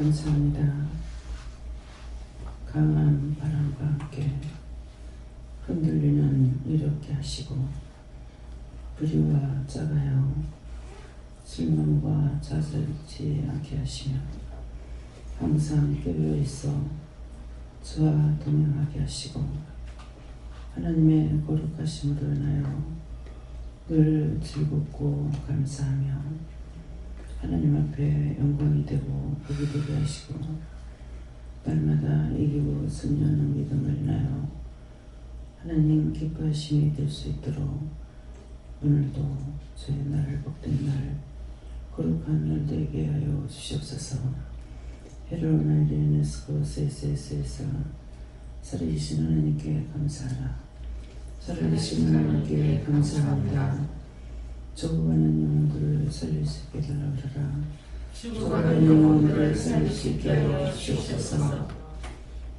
감사합니다. 강한 바람과 함께 흔들리는 이렇게 하시고 불의와 짜가요 실망과 자살지 않게 하시며 항상 깨어 있어 저와 동행하게 하시고 하나님의 거룩하심으로 인하여 늘 즐겁고 감사하며 하나님 앞에 영광이 되고 복이 되게 하시고 날마다 이기고 승리하는 믿음을 인하여 하나님 기뻐하심이 될 수 있도록 오늘도 저의 날 복된 날 거룩한 날 되게 하여 주시옵소서. 해로운 날인 에스코세세세에서 살아계신 하나님께 감사하라. 살아계신 하나님께 감사합니다. 죽어가는 영혼들을 살릴 수 있게 달라오라. 죽어가는 영혼들을 살릴 수 있게 하여 주시옵소서.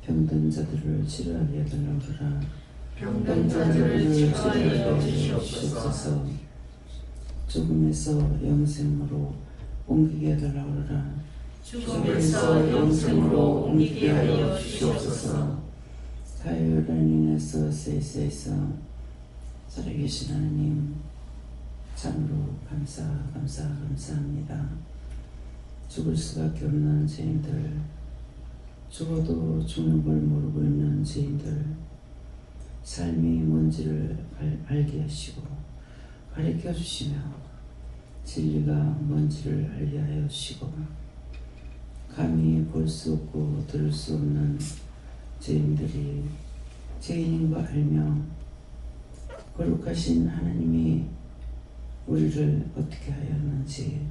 병든 자들을 치료하게 해달라오라. 병든 자들을 치료하게 하여 주시옵소서. 죽음에서 영생으로 옮기게 해달라오라. 죽음에서 영생으로 옮기게 하여 주시옵소서. 가요라닌에서 세세에서 살아계신 하나님 참으로 감사합니다. 죽을 수밖에 없는 죄인들, 죽어도 죽는 걸 모르고 있는 죄인들, 삶이 뭔지를 알게 하시고 가르쳐 주시며 진리가 뭔지를 알게 하여 주시고 감히 볼 수 없고 들을 수 없는 죄인들이 죄인인 거 알며 거룩하신 하나님이 우리를 어떻게 하였는지,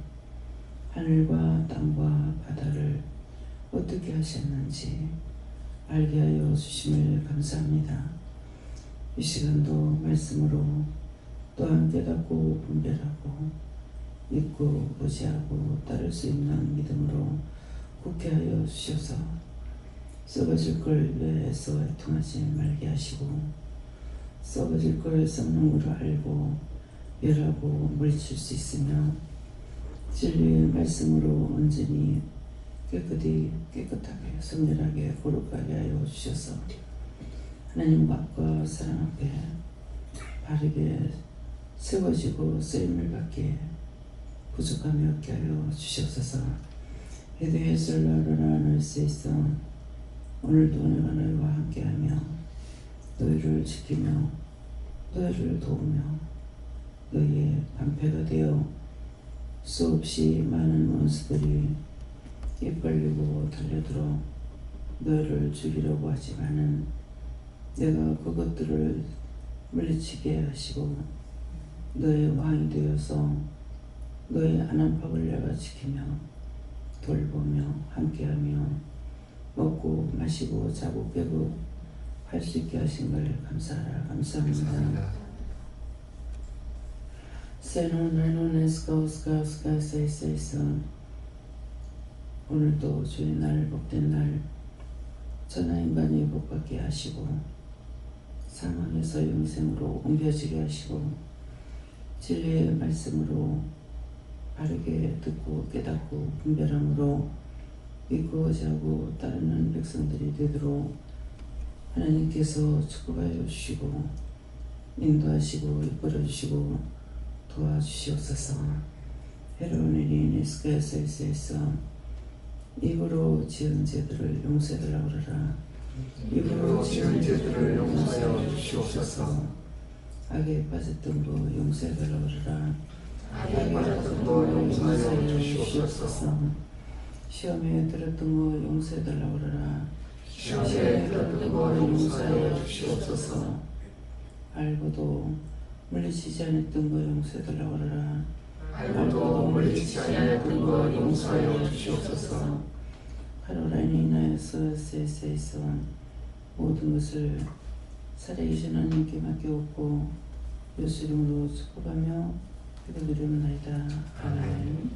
하늘과 땅과 바다를 어떻게 하셨는지 알게 하여 주심을 감사합니다. 이 시간도 말씀으로 또한 깨닫고 분별하고 믿고 의지하고 따를 수 있는 믿음으로 굳게 하여 주셔서 썩어질 걸 위해서 애통하지 말게 하시고 썩어질 걸 썩는 으로 알고 멸하고 물리칠 수 있으며 진리의 말씀으로 온전히 깨끗하게 성결하게 거룩하게 하여 주셔서 하나님 앞과 사랑 앞에 바르게 세워지고 쓰임을 받기에 부족함이 없게 하여 주시옵소서. 에드헤슬라르라 날세에서 오늘도 내가 너희와 함께하며 너희를 지키며 너희를 도우며 너희의 방패가 되어 수없이 많은 원수들이 이끌리고 달려들어 너희를 죽이려고 하지만은 내가 그것들을 물리치게 하시고 너의 왕이 되어서 너의 안암박을 내가 지키며 돌보며 함께하며 먹고 마시고 자고 깨고 할 수 있게 하신 걸 감사합니다. 세노나노네스코스카스카세세서 오늘도 주의 날 복된 날 천하인간이 복받게 하시고 사망에서 영생으로 옮겨지게 하시고 진리의 말씀으로 바르게 듣고 깨닫고 분별함으로 믿고 의지하고 따르는 백성들이 되도록 하나님께서 축복하여 주시고 인도하시고 이끌어주시고 도와주시옵소서. 해로운 일인 에스크에서에서 입으로 지은 죄들을 용서해달라고 그러라. 입으로 지은 죄들을 용서하여 주시옵소서. 악에 빠졌던 거 용서해달라고 그러라. 악에 빠졌던 거 용서하여 주시옵소서. 시험에 들었던 거 용서해달라고 그러라. 시험에 들었던 거 용서하여 주시옵소서. 알고도 물리치지 않았던 거 용서해달라고 그러라. 알고도 물리치지 않았던 거 용서하여 주시옵소서. 카로라인에 인하여서 세세에서 모든 것을 살아계신 하나님께 맡겨놓고 예수 이름으로 축복하며 기도드리옵나이다. 아멘.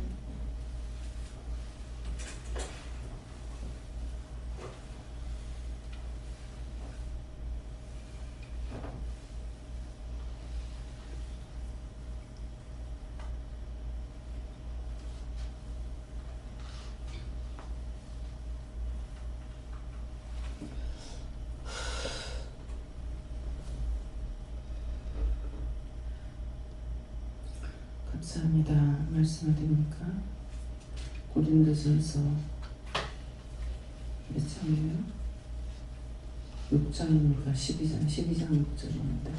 감사합니다. 말씀을 드립니까? 고린도전서 몇 장이에요? 6장입니까? 12장 6절입니다.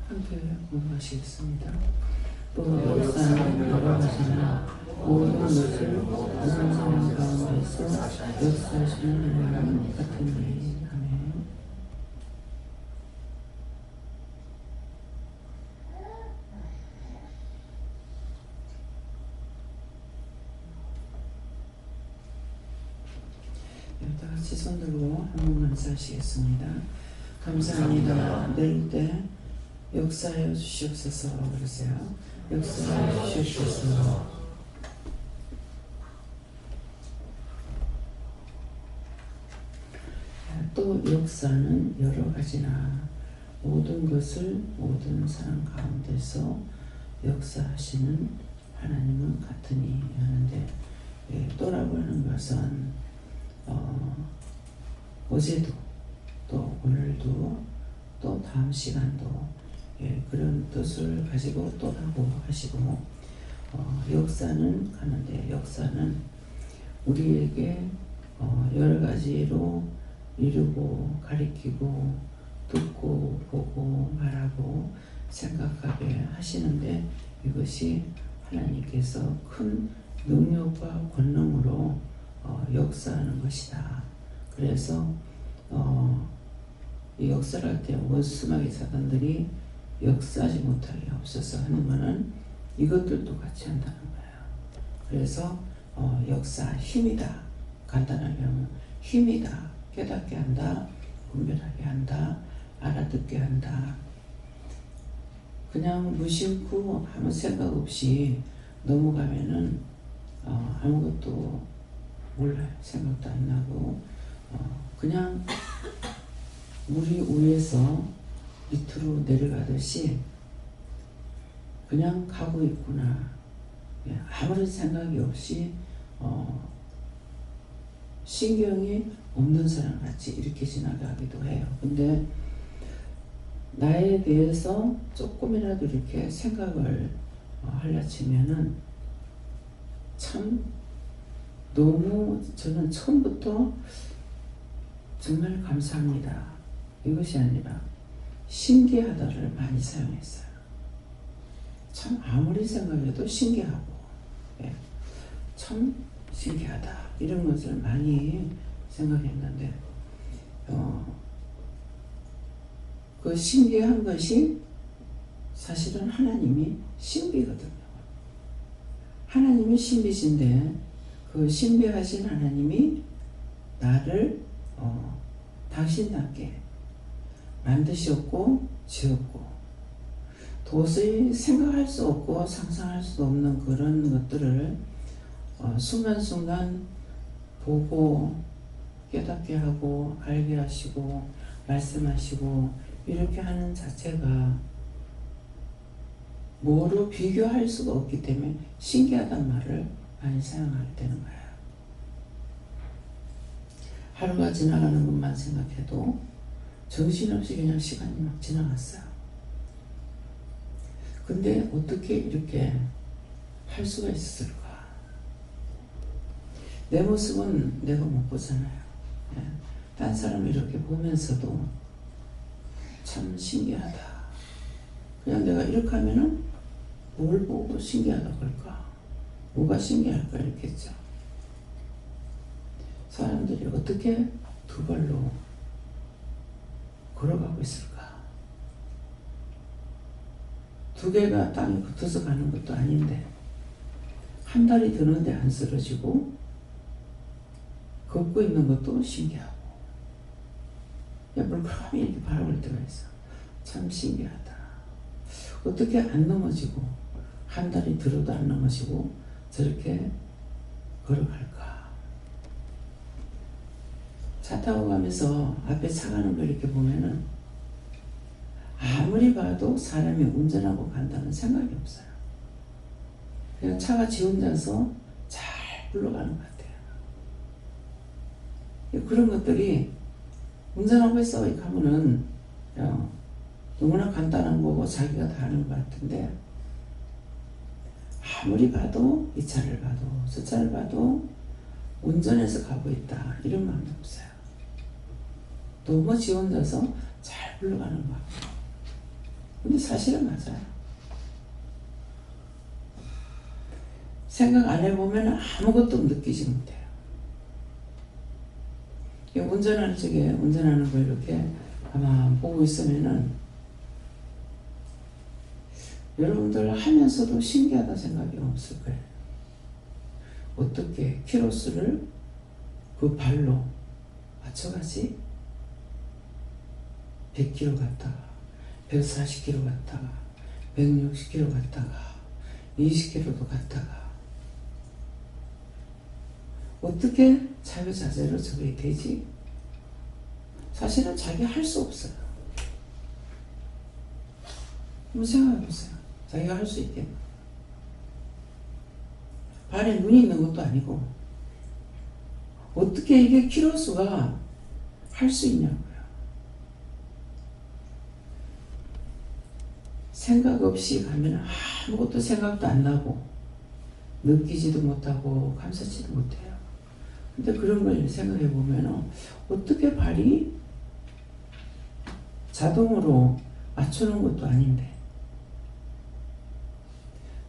함께 공부하시겠습니다. 또 역사는 여러 가지나 모든 것을 모든 사람 가운데서 역사하시는 하나님 같은 이. 아멘. 다 같이 손 들고 한 번 감사하시겠습니다. 감사합니다. 내릴 때 역사하여 주시옵소서 그러세요. 역사하여 주시옵소서. 또 역사는 여러 가지나 모든 것을 모든 사람 가운데서 역사하시는 하나님은 같으니 하는데, 또라고 하는 것은 어제도 또 오늘도 또 다음 시간도 그런 뜻을 가지고 또라고 하시고, 역사는 가는데 역사는 우리에게 여러 가지로 이루고 가리키고 듣고 보고 말하고 생각하게 하시는데, 이것이 하나님께서 큰 능력과 권능으로 역사하는 것이다. 그래서 이 역사를 할 때 원수마귀 사단들이 역사하지 못하게 없어서 하는 것은 이것들도 같이 한다는 거예요. 그래서 역사 힘이다. 간단하게 하면 힘이다. 깨닫게 한다. 분별하게 한다. 알아듣게 한다. 그냥 무심코 아무 생각 없이 넘어가면은 아무것도 몰라요. 생각도 안 나고 그냥 물이 위에서 밑으로 내려가듯이 그냥 가고 있구나. 아무런 생각이 없이 신경이 없는 사람 같이 이렇게 지나가기도 해요. 근데 나에 대해서 조금이라도 이렇게 생각을 하려치면은 참 너무 저는 처음부터 정말 감사합니다. 이것이 아니라 신기하다를 많이 사용했어요. 참 아무리 생각해도 신기하고, 참 신기하다 이런 것을 많이 생각했는데, 그 신기한 것이 사실은 하나님이 신비거든요. 하나님이 신비신데 그 신비하신 하나님이 나를 당신답게 만드셨고 지었고, 도저히 생각할 수 없고 상상할 수 없는 그런 것들을 순간순간 보고 깨닫게 하고 알게 하시고 말씀하시고 이렇게 하는 자체가 뭐로 비교할 수가 없기 때문에 신기하단 말을 많이 사용하게 되는 거예요. 하루가 지나가는 것만 생각해도 정신없이 그냥 시간이 막 지나갔어요. 근데 어떻게 이렇게 할 수가 있었을까? 내 모습은 내가 못 보잖아요. 딴 사람을 이렇게 보면서도 참 신기하다. 그냥 내가 이렇게 하면은 뭘 보고 신기하다고 할까? 뭐가 신기할까? 이렇게 했죠. 사람들이 어떻게 두 발로 걸어가고 있을까? 두 개가 땅에 붙어서 가는 것도 아닌데 한 달이 드는데 안 쓰러지고 걷고 있는 것도 신기하고 물끄러미 이렇게 바라볼 때가 있어. 참 신기하다. 어떻게 안 넘어지고 한 달이 들어도 안 넘어지고 저렇게 걸어갈까. 차 타고 가면서 앞에 차 가는 걸 이렇게 보면은 아무리 봐도 사람이 운전하고 간다는 생각이 없어요. 그냥 차가 지 혼자서 잘 굴러가는 것 같아요. 그런 것들이 운전하고 있어 이렇게 하면은 너무나 간단한 거고 자기가 다 하는 것 같은데 아무리 봐도 이 차를 봐도 저 차를 봐도 운전해서 가고 있다 이런 마음이 없어요. 너무 지 혼자서 잘 굴러가는 것 같아요. 근데 사실은 맞아요. 생각 안 해보면 아무것도 느끼지 못해요. 운전하는 쪽에 운전하는 걸 이렇게 아마 보고 있으면은 여러분들 하면서도 신기하다 생각이 없을 거예요. 어떻게 키로수를 그 발로 맞춰가지? 100km 갔다가 140km 갔다가 160km 갔다가 20km도 갔다가 어떻게 자유자재로 저게 되지? 사실은 자기 할 수 없어요. 한번 생각해보세요. 자기가 할 수 있겠나? 발에 눈이 있는 것도 아니고 어떻게 이게 키로수가 할 수 있냐고요. 생각 없이 가면 아무것도 생각도 안 나고 느끼지도 못하고 감사치도 못해요. 근데 그런 걸 생각해 보면 어떻게 발이 자동으로 맞추는 것도 아닌데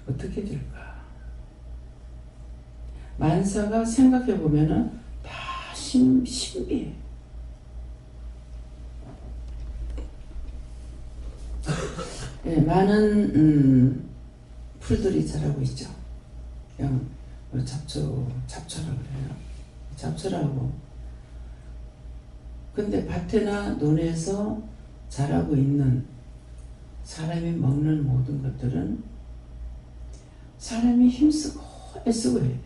어떻게 될까? 만사가 생각해 보면 다 신비해. 네, 많은 풀들이 자라고 있죠. 그냥 잡초라고 그래요. 잡초라고. 근데 밭이나 논에서 자라고 있는 사람이 먹는 모든 것들은 사람이 힘쓰고 애쓰고 해야 돼요.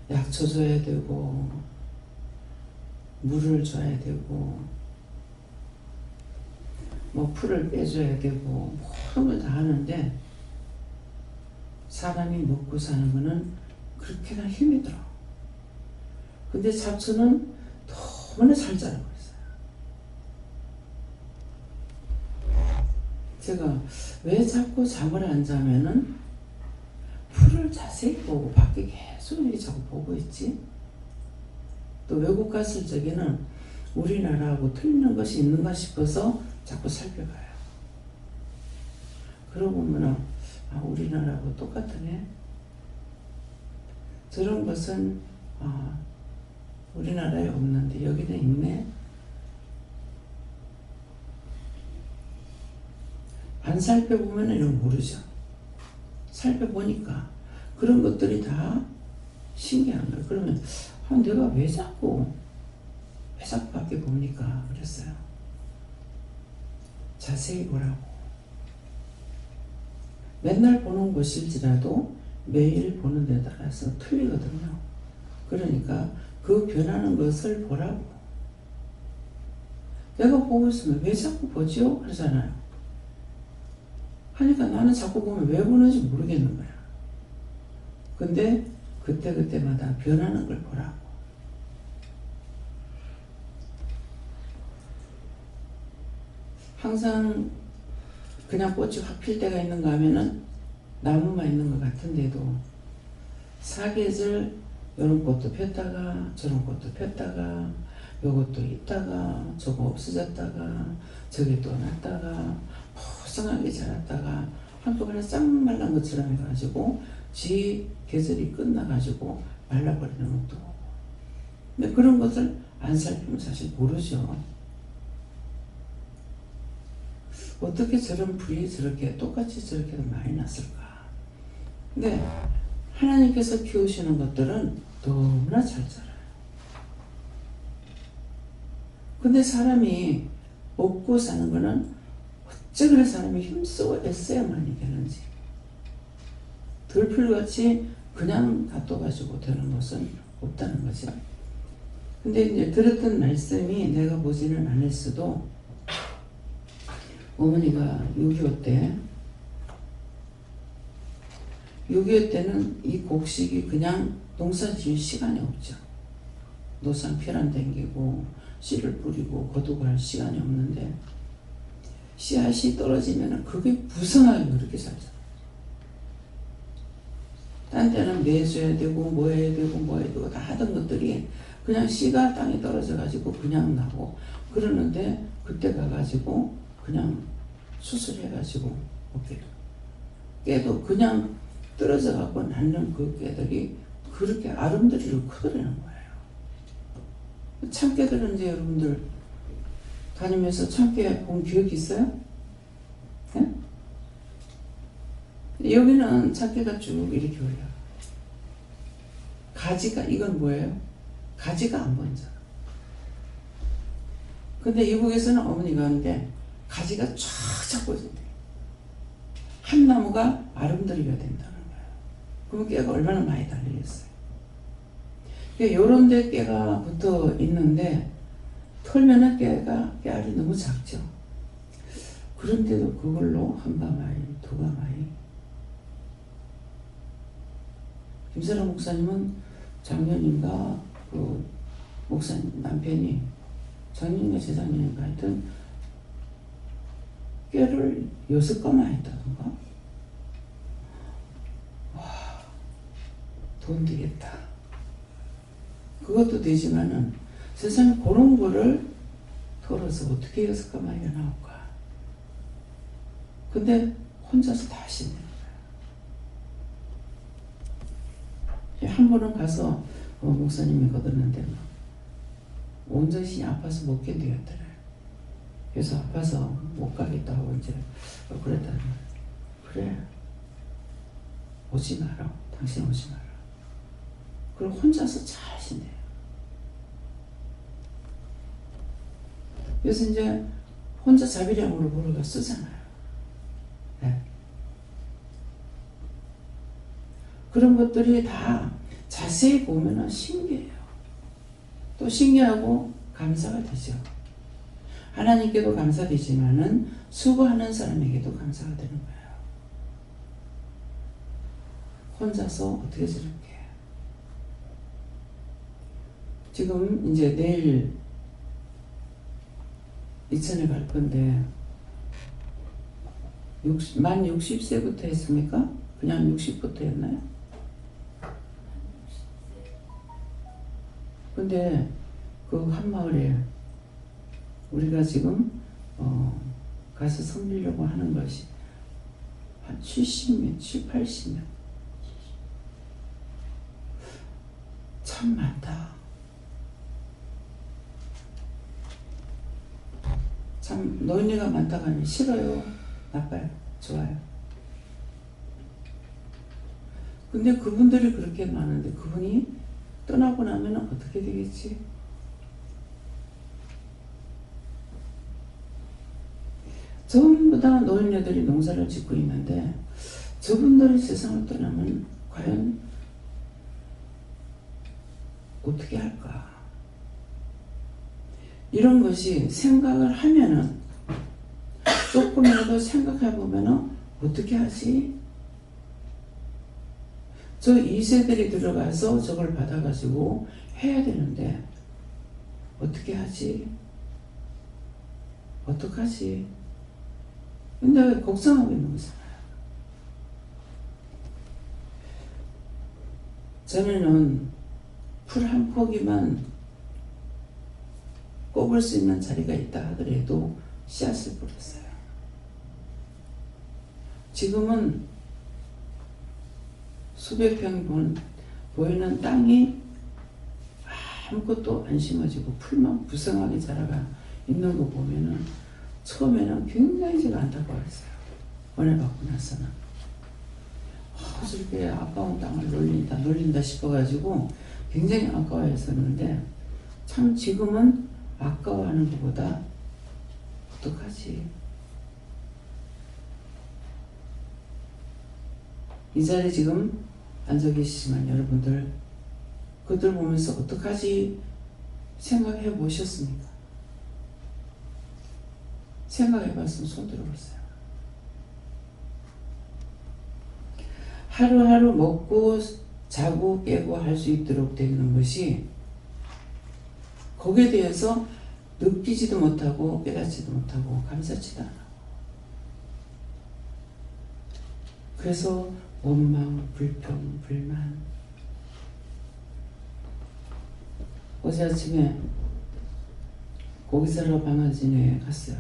약초 줘야 되고 물을 줘야 되고 뭐 풀을 빼줘야 되고 모든 걸 다 하는데 사람이 먹고 사는 거는 그렇게나 힘이 들어. 근데 잡초는 너무나 잘 자라고 있어요. 제가 왜 자꾸 잠을 안 자면은 풀을 자세히 보고 밖에 계속 이렇게 자꾸 보고 있지? 또 외국 갔을 적에는 우리나라하고 틀리는 것이 있는가 싶어서 자꾸 살펴봐요. 그러고 보면은 우리나라하고 똑같으네. 저런 것은 우리나라에 없는데 여기는 있네. 안 살펴보면 이런 모르죠. 살펴보니까 그런 것들이 다 신기한 거예요. 그러면 내가 왜 자꾸 밖에 봅니까? 그랬어요. 자세히 보라고. 맨날 보는 곳일지라도 매일 보는 데 따라서 틀리거든요. 그러니까 그 변하는 것을 보라고. 내가 보고 있으면 왜 자꾸 보지요? 그러잖아요. 하니까 나는 자꾸 보면 왜 보는지 모르겠는 거야. 근데 그때그때마다 변하는 걸 보라고. 항상 그냥 꽃이 확 필 때가 있는가 하면은 나무만 있는 것 같은데도 사계절 이런 꽃도 폈다가 저런 꽃도 폈다가 요것도 있다가 저거 없어졌다가 저게 또 났다가 포성하게 자랐다가 한꺼번에 싹 말란 것처럼 해가지고 지 계절이 끝나가지고 말라버리는 것도 오고. 근데 그런 것을 안 살피면 사실 모르죠. 어떻게 저런 불이 저렇게 똑같이 저렇게 많이 났을까? 근데 하나님께서 키우시는 것들은 너무나 잘 자라요. 근데 사람이 먹고 사는 거는 어째 그래 사람이 힘쓰고 애써야만 이기는지, 들풀같이 그냥 놔둬가지고 되는 것은 없다는 거죠. 근데 이제 들었던 말씀이 내가 보지는 않았어도 어머니가 6.25 때는 이 곡식이 그냥 농사 지을 시간이 없죠. 노상 피란 댕기고 씨를 뿌리고 거두고 할 시간이 없는데 씨앗이 떨어지면 그게 부성하게 그렇게 잘 자라요. 딴 때는 매수해야 되고 뭐 해야 되고 뭐 해야 되고 다 하던 것들이 그냥 씨가 땅에 떨어져 가지고 그냥 나고 그러는데, 그때 가가지고 그냥 수술해 가지고 깨도 그냥 떨어져 갖고 낳는 그 깨들이 그렇게 아름드리로 크더라는 거예요. 참깨들은 이제 여러분들 다니면서 참깨 본 기억 있어요? 네? 여기는 참깨가 쭉 이렇게 올라가. 가지가, 이건 뭐예요? 가지가 안 번져. 근데 이북에서는 어머니가 하는데 가지가 쫙 잡고 있는데 한 나무가 아름드리가 된다는 거예요. 그러면 깨가 얼마나 많이 달리겠어요. 요런 데 깨가 붙어 있는데 털면은 깨알이 너무 작죠. 그런데도 그걸로 한 가마이, 두 가마이. 김사랑 목사님은 작년인가 그 목사님 남편이 작년인가 재작년인가 하여튼 깨를 6가마 했다던가. 와, 돈 되겠다. 그것도 되지만은 세상에 그런 거를 털어서 어떻게 6가마이가 나올까. 근데 혼자서 다 하시는 거예요. 한 번은 가서 목사님이 거뒀는데 온 전신이 아파서 못 견디겠더래요. 그래서 아파서 못 가겠다 하고 이제 그랬다는 거예요. 그래, 오지 마라. 당신 오지 마라. 그리고 혼자서 잘 하신대요. 그래서 이제 혼자 자비량으로 뭐를 쓰잖아요. 네. 그런 것들이 다 자세히 보면 신기해요. 또 신기하고 감사가 되죠. 하나님께도 감사되지만은 수고하는 사람에게도 감사가 되는 거예요. 혼자서 어떻게 저렇게. 지금 이제 내일 이천에 갈 건데 만 60세부터 했습니까? 그냥 60부터 했나요? 근데 그 한마을에 우리가 지금 가서 섬기려고 하는 것이 한 70명, 70, 80명. 참 많다. 참 노인네가 많다고 하니 싫어요? 나빠요? 좋아요? 근데 그분들이 그렇게 많은데 그분이 떠나고 나면 어떻게 되겠지? 전부 다 노인네들이 농사를 짓고 있는데 저분들이 세상을 떠나면 과연 어떻게 할까? 이런 것이 생각을 하면은 조금이라도 생각해보면은 어떻게 하지? 저 2세들이 들어가서 저걸 받아가지고 해야 되는데 어떻게 하지? 어떡하지? 근데 걱정하고 있는 거잖아요. 전에는 풀 한 포기만 꼽을 수 있는 자리가 있다 하더라도 씨앗을 뿌렸어요. 지금은 수백 평이 보이는 땅이 아무것도 안 심어지고 풀만 부성하게 자라가 있는 거 보면은 처음에는 굉장히 제가 안타까웠어요. 은혜 받고 나서는 이렇게 아까운 땅을 놀린다 싶어가지고 굉장히 아까워했었는데 참 지금은 아까워하는 것보다 어떡하지? 이 자리에 지금 앉아 계시지만 여러분들 그들 보면서 어떡하지 생각해 보셨습니까? 생각해 봤으면 손 들어보세요. 하루하루 먹고 자고 깨고 할 수 있도록 되는 것이 거기에 대해서 느끼지도 못하고 깨닫지도 못하고 감사치도 않아. 그래서 원망, 불평, 불만. 어제 아침에 고기 사러 방아진에 갔어요.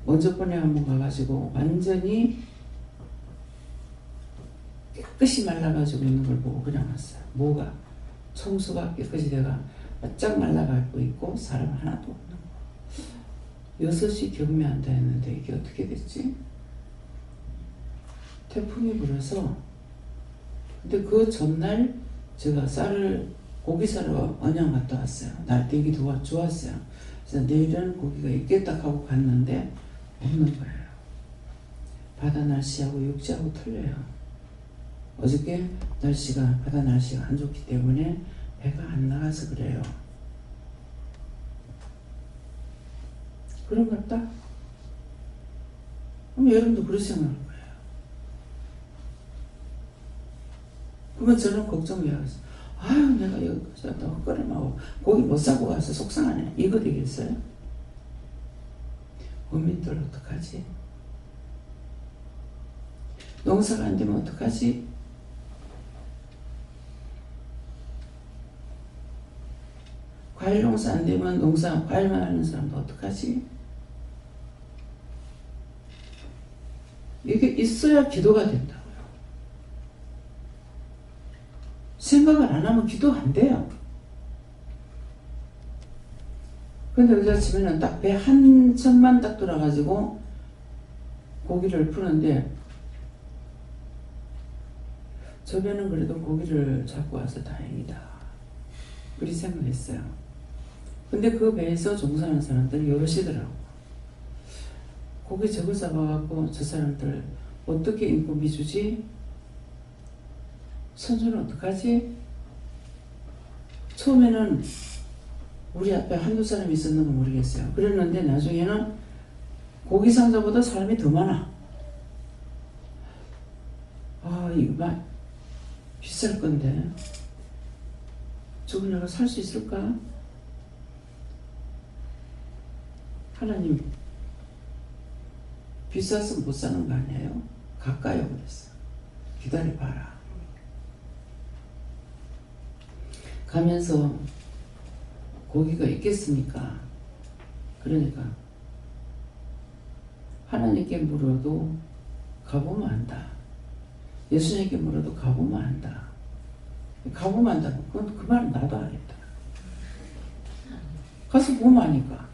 먼저 번에 한번 가가지고 완전히 깨끗이 말라가지고 있는 걸 보고 그냥 왔어요. 뭐가? 청소가 깨끗이 내가 바짝 말라가지고 있고 사람 하나도 없는 거. 6시 경매한다 했는데 이게 어떻게 됐지? 태풍이 불어서. 근데 그 전날 제가 고기 사러 언양 갔다 왔어요. 날때기 좋았어요. 그래서 내일은 고기가 있겠다 하고 갔는데 없는 거예요. 바다 날씨하고 육지하고 틀려요. 어저께 바다 날씨가 안 좋기 때문에 배가 안 나가서 그래요. 그런 것 같다? 그럼 여러분도 그렇게 생각할 거예요. 그러면 저는 걱정이 와서 아유 내가 여기서 헛걸음하고 고기 못 사고 가서 속상하네. 이거 되겠어요? 어민들 어떡하지? 농사가 안 되면 어떡하지? 과일 농사 안 되면 과일만 하는 사람도 어떡하지? 이게 있어야 기도가 된다고요. 생각을 안 하면 기도 안 돼요. 근데 어제 아침에는 딱 배 한 척만 딱 돌아가지고 고기를 푸는데 저 배는 그래도 고기를 잡고 와서 다행이다. 그리 생각했어요. 근데 그 배에서 종사하는 사람들이 여럿이더라고. 고기 저걸 잡아갖고 저 사람들 어떻게 인건비 주지? 선수는 어떡하지? 처음에는 우리 앞에 한두 사람이 있었는 거 모르겠어요. 그랬는데 나중에는 고기 상자보다 사람이 더 많아. 아 이거 비쌀 건데 저거 내가 살 수 있을까? 하나님 비싸서 못 사는 거 아니에요? 가까이요 그랬어. 기다려봐라. 가면서 고기가 있겠습니까? 그러니까 하나님께 물어도 가보면 안다. 예수님께 물어도 가보면 안다. 가보면 안다. 그 말은 나도 하겠다. 가서 보면 아니까.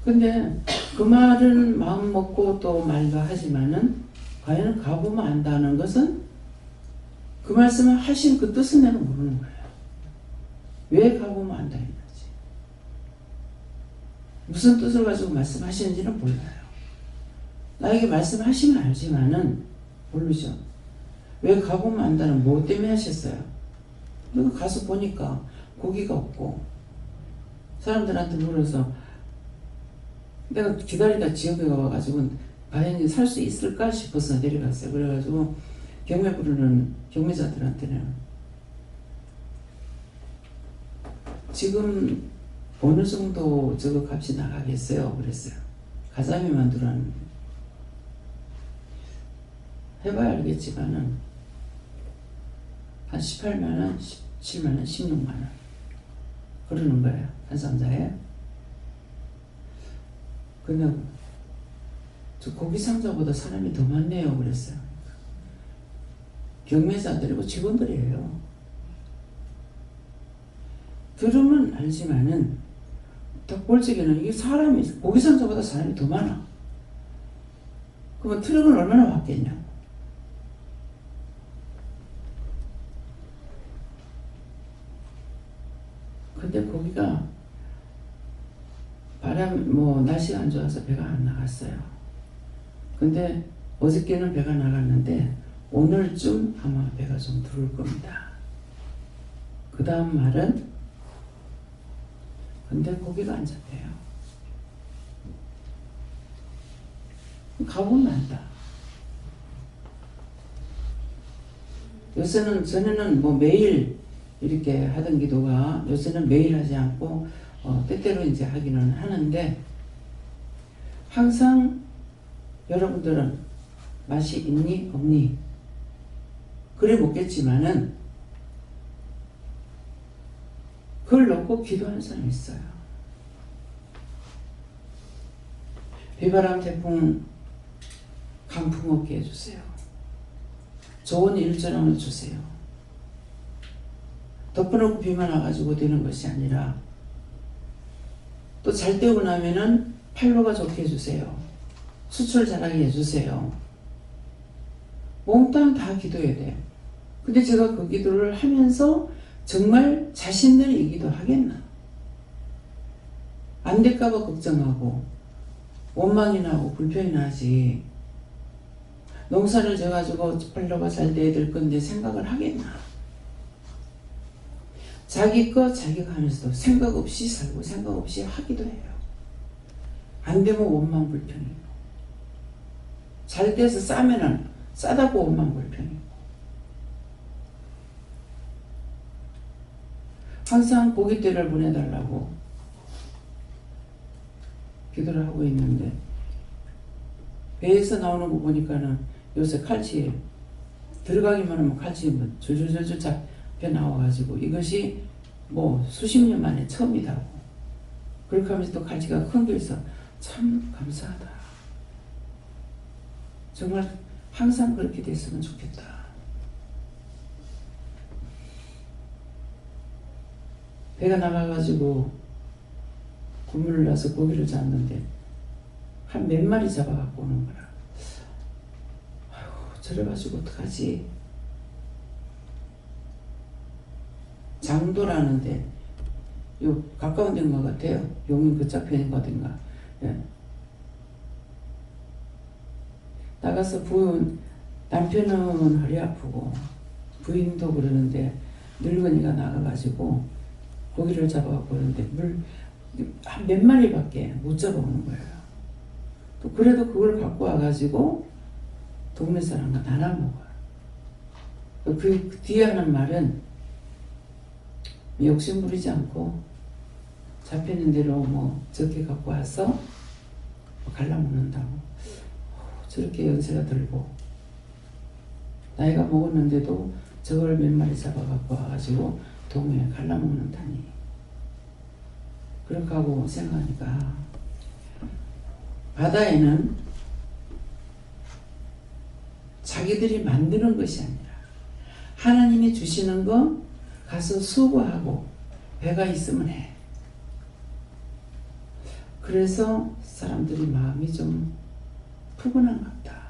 근데 그 말은 마음 먹고 또 말도 하지만은 과연 가보면 안다는 것은 그 말씀을 하신 그 뜻은 내가 모르는 거예요. 왜 가보면 안다 했는지. 무슨 뜻을 가지고 말씀하시는지는 몰라요. 나에게 말씀하시면 알지만은 모르죠. 왜 가보면 안다는 뭐 때문에 하셨어요? 그리고 가서 보니까 고기가 없고 사람들한테 물어서 내가 기다리다 지역에 와가지고 과연 살 수 있을까 싶어서 내려갔어요. 그래가지고 경매 부르는 경매자들한테는 지금 어느 정도 저거 값이 나가겠어요? 그랬어요. 가자미 만두라는 해봐야 알겠지만은 한 18만원, 17만원, 16만원 그러는 거예요. 한 상자에. 근데 저 고기 상자보다 사람이 더 많네요. 그랬어요. 경매자들이고 직원들이에요. 들으면 알지만은 딱 볼 적에는 이게 사람이 고기 상자보다 사람이 더 많아. 그러면 트럭은 얼마나 왔겠냐. 근데 거기가 날씨가 안 좋아서 배가 안 나갔어요. 근데 어저께는 배가 나갔는데 오늘쯤 아마 배가 좀 들어올 겁니다. 그 다음 말은 근데 고기가 안 잡혀요. 가보면 안다. 요새는 전에는 매일 이렇게 하던 기도가 요새는 매일 하지 않고 때때로 이제 하기는 하는데 항상 여러분들은 맛이 있니 없니 그래 먹겠지만은 그걸 놓고 기도하는 사람이 있어요. 비바람, 태풍, 강풍 없게 해주세요. 좋은 일조량을 주세요. 덮어놓고 비만 와가지고 되는 것이 아니라 또 잘 때고 나면은 팔로가 좋게 해주세요. 수출 잘하게 해주세요. 몽땅 다 기도해야 돼. 근데 제가 그 기도를 하면서 정말 자신들이 이 기도 하겠나? 안 될까봐 걱정하고 원망이 나고 불편이 나지. 농사를 져가지고 팔로가 잘 돼야 될 건데 생각을 하겠나? 자기 거 자기가 하면서도 생각 없이 살고 생각 없이 하기도 해요. 안 되면 원망 불평이고 잘 돼서 싸면은 싸다고 원망 불평이고 항상 고깃대를 보내달라고 기도를 하고 있는데 배에서 나오는 거 보니까는 요새 칼치 들어가기만 하면 칼치 줄줄줄줄 잡혀 나와가지고 이것이 수십 년 만에 처음이라고 그렇게 하면서 또 칼치가 큰 게 있어. 참 감사하다. 정말 항상 그렇게 됐으면 좋겠다. 배가 나가가지고 국물을 넣어서 고기를 잡는데 한 몇 마리 잡아갖고 오는 거라. 아이고 저래가지고 어떡하지. 장도라는데 요 가까운 데인 것 같아요. 용인 그쪽 편인 것 같은가. 예. 나가서 남편은 허리 아프고 부인도 그러는데 늙은이가 나가가지고 고기를 잡아갖고 그러는데 한 몇 마리밖에 못 잡아오는 거예요. 또 그래도 그걸 갖고 와가지고 동네 사람과 나눠 먹어요. 그 뒤에 하는 말은 욕심 부리지 않고 잡히는 대로 적게 갖고 와서 갈라먹는다고. 저렇게 연세가 들고 나이가 먹었는데도 저걸 몇 마리 잡아 갖고 와가지고 동네에 갈라먹는다니. 그렇게 하고 생각하니까 바다에는 자기들이 만드는 것이 아니라 하나님이 주시는 거 가서 수고하고 배가 있으면 해. 그래서 사람들이 마음이 좀 푸근한 것 같다.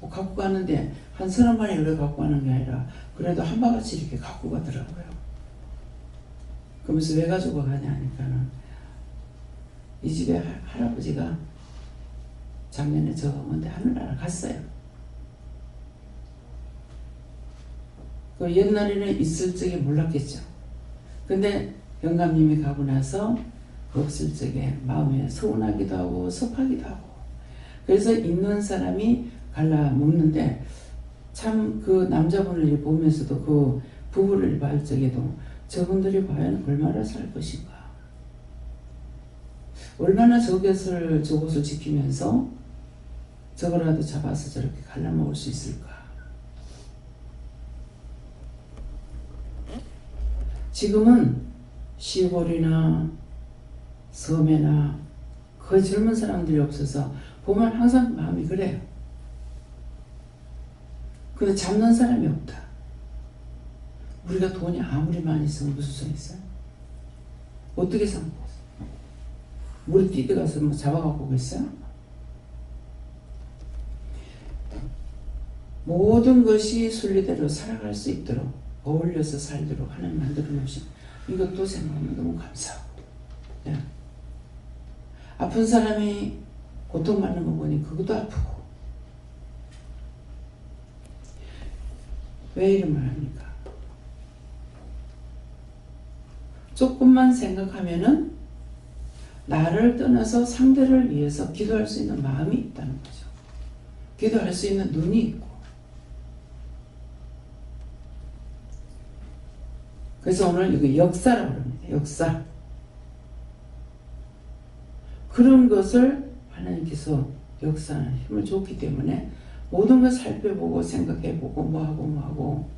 갖고 가는데 한 서너 마리를 갖고 가는 게 아니라 그래도 한 바가지 이렇게 갖고 가더라고요. 그러면서 왜 가지고 가냐 하니까는 이 집에 할아버지가 작년에 저 먼데 하늘나라 갔어요. 그 옛날에는 있을 적에 몰랐겠죠. 근데 영감님이 가고 나서 없을 적에 마음에 서운하기도 하고 섭하기도 하고 그래서 있는 사람이 갈라 먹는데 참 그 남자분을 보면서도 그 부부를 볼 적에도 저분들이 과연 얼마나 살 것인가, 얼마나 저것을 지키면서 저거라도 잡아서 저렇게 갈라 먹을 수 있을까. 지금은 시골이나 섬에나 거의 젊은 사람들이 없어서 보면 항상 마음이 그래요. 근데 잡는 사람이 없다. 우리가 돈이 아무리 많이 있으면 무슨 소용 있어요? 어떻게 사 먹겠어? 물에 뛰어가서 잡아갖고 오겠어요? 모든 것이 순리대로 살아갈 수 있도록 어울려서 살도록 하나님 만들어 놓으신 이것도 생각하면 너무 감사하고, 네. 아픈 사람이 고통받는 거 보니 그것도 아프고. 왜 이런 말 합니까? 조금만 생각하면은 나를 떠나서 상대를 위해서 기도할 수 있는 마음이 있다는 거죠. 기도할 수 있는 눈이 있고. 그래서 오늘 이거 역사라고 합니다. 역사. 그런 것을 하나님께서 역사는 힘을 줬기 때문에 모든 걸 살펴보고 생각해보고 뭐하고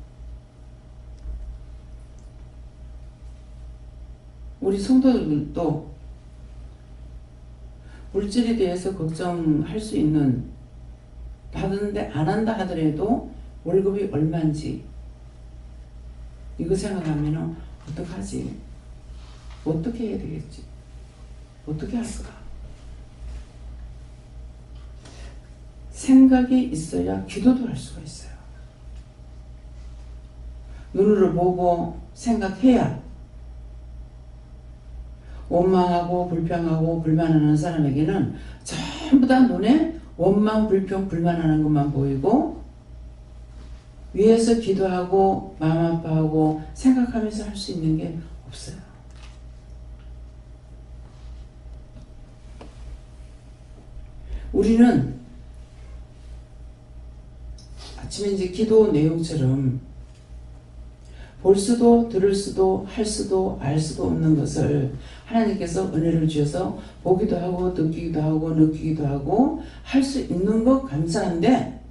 우리 성도들도 물질에 대해서 걱정할 수 있는, 받는데 안 한다 하더라도 월급이 얼마인지 이거 생각하면 어떡하지? 어떻게 해야 되겠지? 어떻게 할까? 생각이 있어야 기도도 할 수가 있어요. 눈으로 보고 생각해야. 원망하고 불평하고 불만하는 사람에게는 전부 다 눈에 원망, 불평, 불만하는 것만 보이고, 위에서 기도하고 마음 아파하고 생각하면서 할 수 있는 게 없어요. 우리는 아침에 이제 기도 내용처럼 볼 수도 들을 수도 할 수도 알 수도 없는 것을 하나님께서 은혜를 주셔서 보기도 하고 듣기도 하고 느끼기도 하고 할 수 있는 것 감사한데,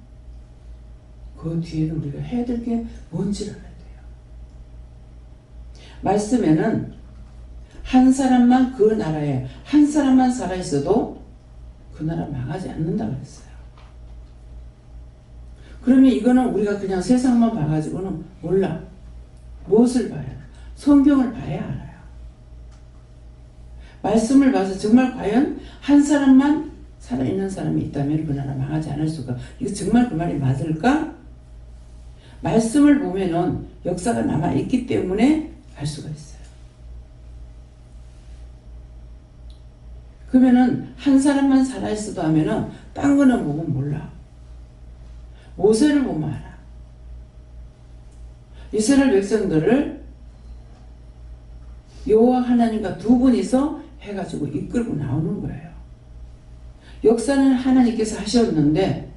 그 뒤에는 우리가 해야 될 게 뭔지를 알아야 돼요. 말씀에는 한 사람만, 그 나라에 한 사람만 살아있어도 그 나라 망하지 않는다고 했어요. 그러면 이거는 우리가 그냥 세상만 봐가지고는 몰라. 무엇을 봐야 하나? 성경을 봐야 알아요. 말씀을 봐서 정말 과연 한 사람만 살아있는 사람이 있다면 그 나라 망하지 않을 수가. 이거 정말 그 말이 맞을까? 말씀을 보면은 역사가 남아있기 때문에 알 수가 있어요. 그러면은 한 사람만 살아있어도 하면은 딴 거는 보면 몰라. 모세를 보면 알아. 이스라엘 백성들을 여호와 하나님과 두 분이서 해가지고 이끌고 나오는 거예요. 역사는 하나님께서 하셨는데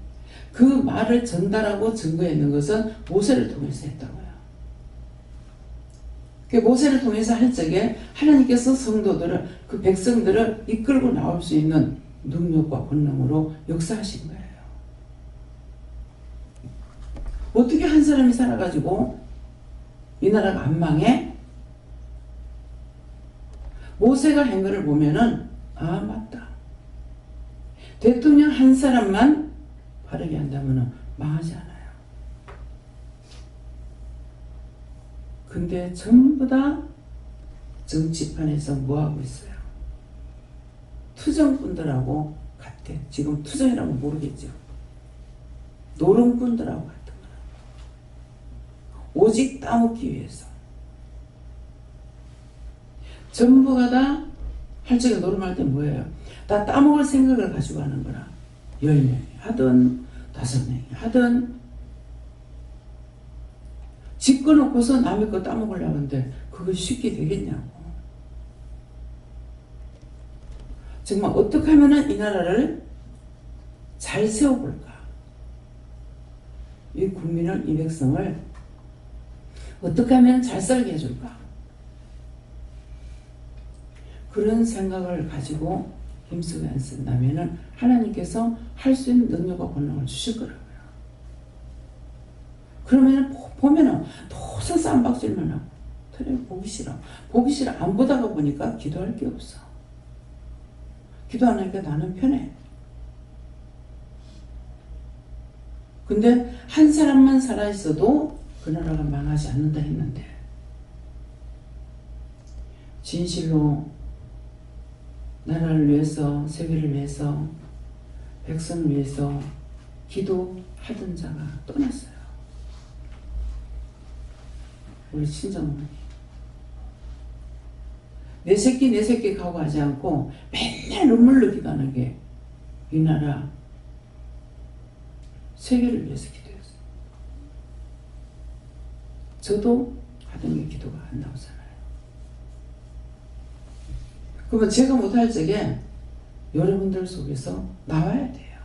그 말을 전달하고 증거했는 것은 모세를 통해서 했다고요. 그 모세를 통해서 할 적에 하나님께서 성도들을, 그 백성들을 이끌고 나올 수 있는 능력과 권능으로 역사하신 거예요. 어떻게 한 사람이 살아가지고 이 나라가 안 망해? 모세가 한 거를 보면은, 아, 맞다. 대통령 한 사람만 바르게 한다면 망하지 않아요. 근데 전부 다 정치판에서 뭐하고 있어요? 투정꾼들하고 같아. 지금 투정이라고 모르겠죠. 노름꾼들하고 같은 거야. 오직 따먹기 위해서. 전부가 다 할 적에 노름할 때 뭐예요? 다 따먹을 생각을 가지고 하는 거라. 10명이 하든 5명이 하든 집어놓고서 남의 거 따먹으려고 하는데 그거 쉽게 되겠냐고. 정말 어떻게 하면 이 나라를 잘 세워볼까? 이 국민을, 이 백성을 어떻게 하면 잘 살게 해줄까? 그런 생각을 가지고 힘쓰고 애쓴다면 하나님께서 할 수 있는 능력과 권능을 주실 거라고요. 그러면 보면은 도서 쌈박질만 하고, 그래, 보기 싫어. 보기 싫어. 안 보다가 보니까 기도할 게 없어. 기도 안 하니까 나는 편해. 근데 한 사람만 살아있어도 그 나라가 망하지 않는다 했는데, 진실로 나라를 위해서, 세계를 위해서, 백성을 위해서 기도하던 자가 떠났어요. 우리 친정어머니. 내 새끼 가고 하지 않고 맨날 눈물 흘리기도 하는 게 이 나라 세계를 위해서 기도했어요. 저도 하던 게 기도가 안 나오잖아요. 그러면 제가 못할 적에 여러분들 속에서 나와야 돼요.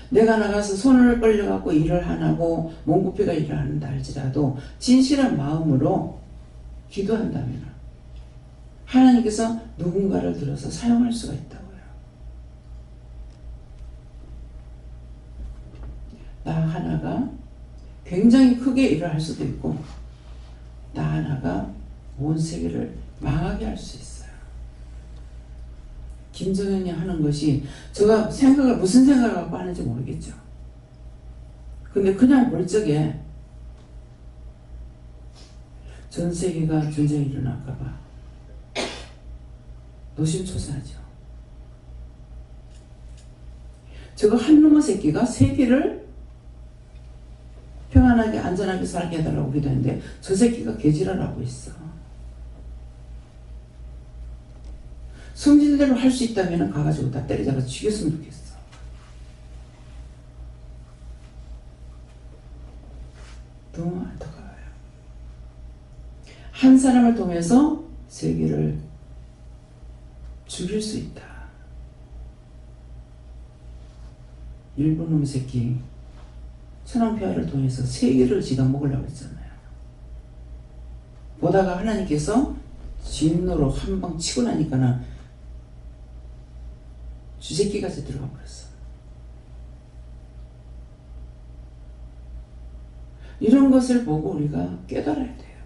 내가 나가서 손을 벌려갖고 일을 안 하고 몸부피가 일을 한다 할지라도 진실한 마음으로 기도한다면 하나님께서 누군가를 들어서 사용할 수가 있다고요. 나 하나가 굉장히 크게 일을 할 수도 있고 나 하나가 온 세계를 망하게 할 수 있어요. 김정은이 하는 것이 제가 무슨 생각을 갖고 하는지 모르겠죠. 근데 그냥 멀쩡해. 전 세계가 전쟁이 일어날까봐 노심초사하죠. 저거 한 놈의 새끼가 세계를 평안하게 안전하게 살게 해달라고 기도했는데 저 새끼가 개지랄하고 있어. 성질대로 할 수 있다면 가가지고 다 때려잡아서 죽였으면 좋겠어. 너무 안타까워요. 한 사람을 통해서 세계를 죽일 수 있다. 일본 놈의 새끼 천황폐하를 통해서 세계를 지가 먹으려고 했잖아요. 보다가 하나님께서 진노로 한 방 치고 나니까는 쥐새끼까지 들어가 버렸어. 이런 것을 보고 우리가 깨달아야 돼요.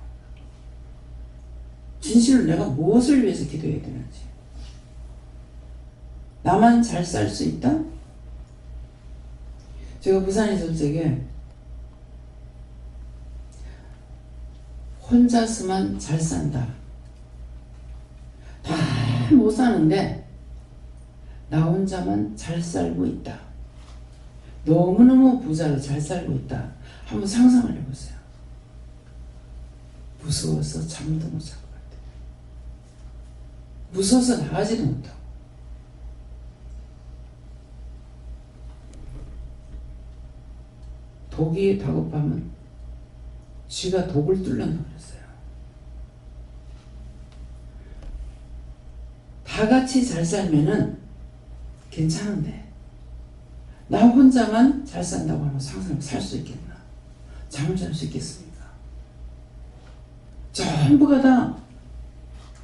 진실로 내가 무엇을 위해서 기도해야 되는지. 나만 잘 살 수 있다? 제가 부산에 있을 적에 혼자서만 잘 산다. 다 못 사는데 나 혼자만 잘 살고 있다. 너무너무 부자로 잘 살고 있다. 한번 상상을 해보세요. 무서워서 잠도 못 잘 것 같아요. 무서워서 나가지도 못하고. 독이 다급하면 쥐가 독을 뚫는다고 그랬어요. 다 같이 잘 살면은 괜찮은데 나 혼자만 잘 산다고 하면 상상하면 살 수 있겠나? 잠을 잘 수 있겠습니까? 전부가 다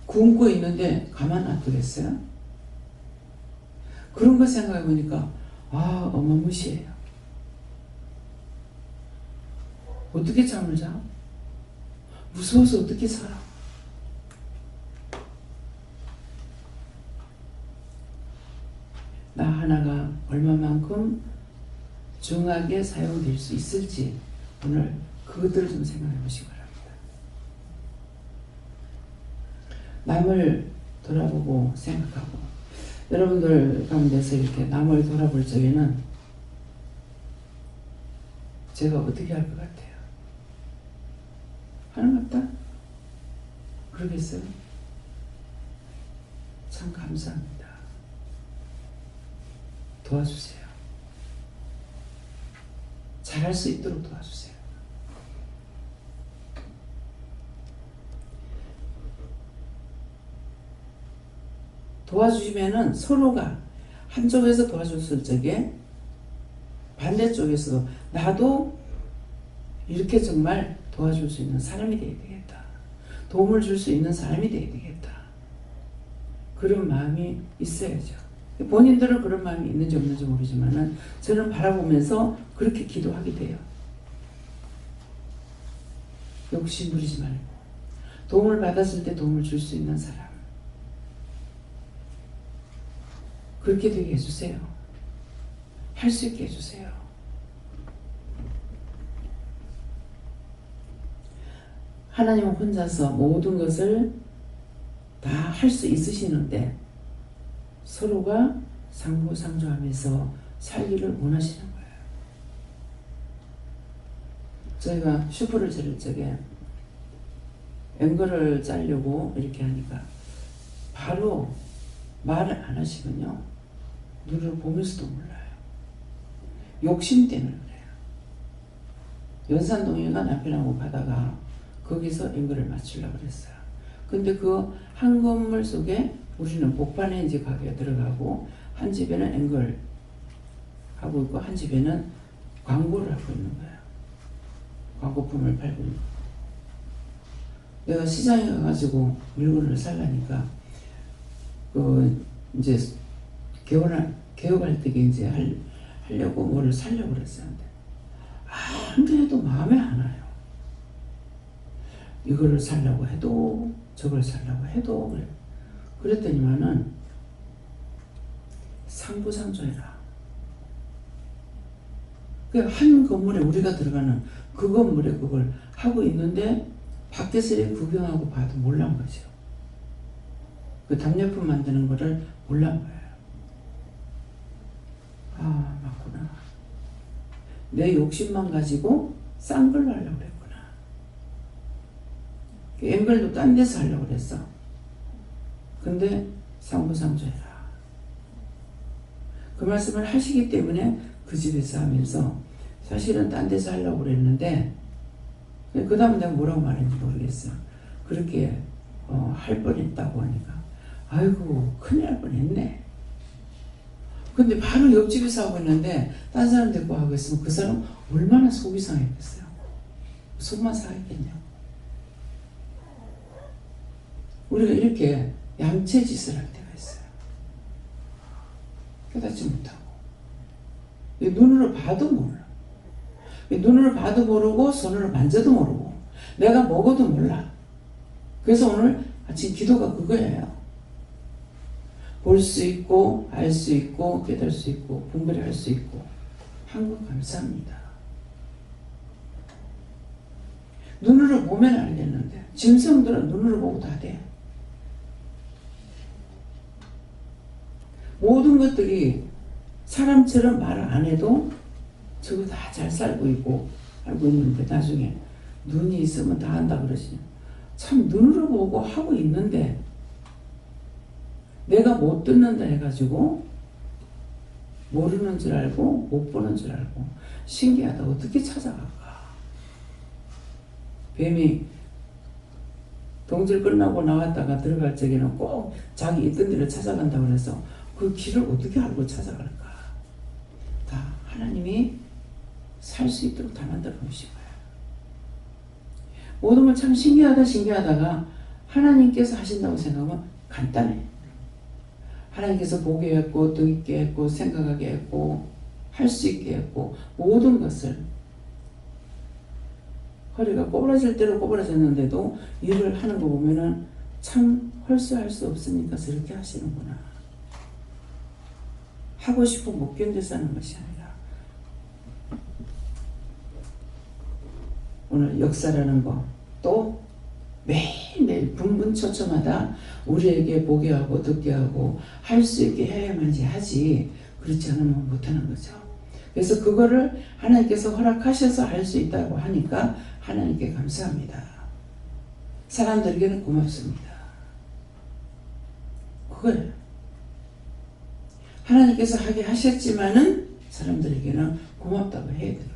굶고 있는데 가만 놔두겠어요? 그런 거 생각해 보니까 어마무시해요. 어떻게 잠을 자? 무서워서 어떻게 살아? 나 하나가 얼마만큼 중하게 사용될 수 있을지 오늘 그것들을 좀 생각해 보시기 바랍니다. 남을 돌아보고 생각하고 여러분들 가운데서 이렇게 남을 돌아볼 적에는 제가 어떻게 할 것 같아요? 하는 것 같다? 그러겠어요? 참 감사합니다. 도와주세요. 잘할 수 있도록 도와주세요. 도와주시면은 서로가 한쪽에서 도와줬을 적에 반대쪽에서도 나도 이렇게 정말 도와줄 수 있는 사람이 되어야 되겠다. 도움을 줄 수 있는 사람이 되어야 되겠다. 그런 마음이 있어야죠. 본인들은 그런 마음이 있는지 없는지 모르지만은 저는 바라보면서 그렇게 기도하게 돼요. 욕심 부리지 말고 도움을 받았을 때 도움을 줄 수 있는 사람 그렇게 되게 해주세요. 할 수 있게 해주세요. 하나님은 혼자서 모든 것을 다 할 수 있으시는데 서로가 상부상조하면서 살기를 원하시는 거예요. 저희가 슈퍼를 자를 적에 앵글을 짜려고 이렇게 하니까 바로 말을 안 하시면요. 눈을 보면서도 몰라요. 욕심 때문에 그래요. 연산동이가 남편하고 가다가 거기서 앵글을 맞추려고 그랬어요. 근데 그 한 건물 속에 우리는 복판에 가게에 들어가고 한 집에는 앵글 하고 있고 한 집에는 광고를 하고 있는 거예요. 광고품을 팔고 있는 거예요. 내가 시장에 가가지고 물건을 살라니까 이제 개업할 때 이제 하려고 뭐를 살려고 그랬어요. 아무리 해도 마음에 안 와요. 이거를 살려고 해도 저걸 살려고 해도 그래. 그랬더니만은 상부상조해라. 한 건물에 우리가 들어가는 그 건물에 그걸 하고 있는데 밖에서 구경하고 봐도 몰란 거죠. 그 답례품 만드는 거를 몰란 거예요. 아, 맞구나. 내 욕심만 가지고 싼 걸로 하려고 그랬구나. 앵글도 딴 데서 하려고 그랬어. 근데 상부상조해라. 그 말씀을 하시기 때문에 그 집에서 하면서 사실은 딴 데서 하려고 그랬는데 그 다음 내가 뭐라고 말했는지 모르겠어요. 그렇게 할 뻔했다고 하니까 아이고 큰일 날 뻔했네. 근데 바로 옆집에서 하고 있는데 딴 사람 데리고 하고 있으면 그 사람 얼마나 속이 상했겠어요. 속만 상했겠냐고. 우리가 이렇게 얌체짓을 할 때가 있어요. 깨닫지 못하고 눈으로 봐도 몰라. 눈으로 봐도 모르고 손으로 만져도 모르고 내가 먹어도 몰라. 그래서 오늘 아침 기도가 그거예요. 볼 수 있고 알 수 있고 깨달을 수 있고 분별할 수 있고 한국 감사합니다. 눈으로 보면 알겠는데 짐승들은 눈으로 보고 다 돼. 모든 것들이 사람처럼 말을 안 해도 저거 다 잘 살고 있고 알고 있는데 나중에 눈이 있으면 다 한다 그러시냐. 참 눈으로 보고 하고 있는데 내가 못 듣는다 해가지고 모르는 줄 알고 못 보는 줄 알고 신기하다. 어떻게 찾아갈까. 뱀이 동질 끝나고 나왔다가 들어갈 적에는 꼭 자기 있던 데를 찾아간다고 그래서 그 길을 어떻게 알고 찾아갈까. 다 하나님이 살 수 있도록 다 만들어 놓으신 거예요. 모든 걸 참 신기하다가 하나님께서 하신다고 생각하면 간단해. 하나님께서 보게 했고 듣게 했고 생각하게 했고 할 수 있게 했고 모든 것을 허리가 꼬부라질 대로 꼬부라졌는데도 일을 하는 거 보면은 참 헐수할 수 없으니까 저렇게 하시는구나. 하고 싶으면 못 견뎌서 하는 것이 아니라 오늘 역사라는 거 또 매일매일 분분초초마다 우리에게 보게 하고 듣게 하고 할 수 있게 해야만이 하지 그렇지 않으면 못하는 거죠. 그래서 그거를 하나님께서 허락하셔서 할 수 있다고 하니까 하나님께 감사합니다. 사람들에게는 고맙습니다. 그거예요. 하나님께서 하게 하셨지만은 사람들에게는 고맙다고 해야 돼요.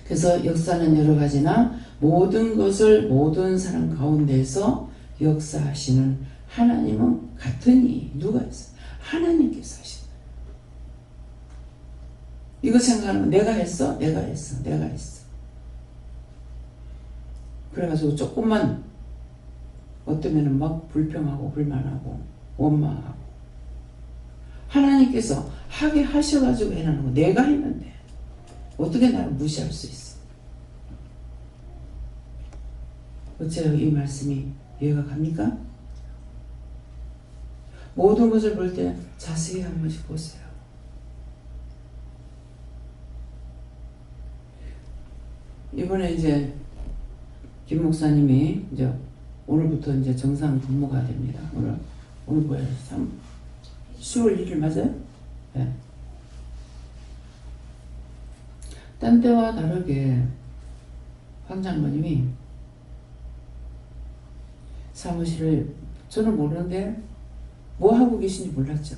그래서 역사는 여러 가지나 모든 것을 모든 사람 가운데서 역사하시는 하나님은 같으니 누가 있어? 하나님께서 하신다. 이거 생각하면 내가 했어? 내가 했어. 내가 했어. 그래가지고 조금만 어떠면은 막 불평하고 불만하고 원망하고 하나님께서 하게 하셔가지고 해놓는 거 내가 했는데 어떻게 나를 무시할 수 있어? 어째요 이 말씀이 이해가 갑니까? 모든 것을 볼 때 자세히 한 번씩 보세요. 이번에 이제 김 목사님이 이제 오늘부터 이제 정상 근무가 됩니다. 오늘 뭐예요? 10월 1일 맞아요? 네. 딴 때와 다르게 황 장로님이 사무실을 저는 모르는데 뭐 하고 계신지 몰랐죠.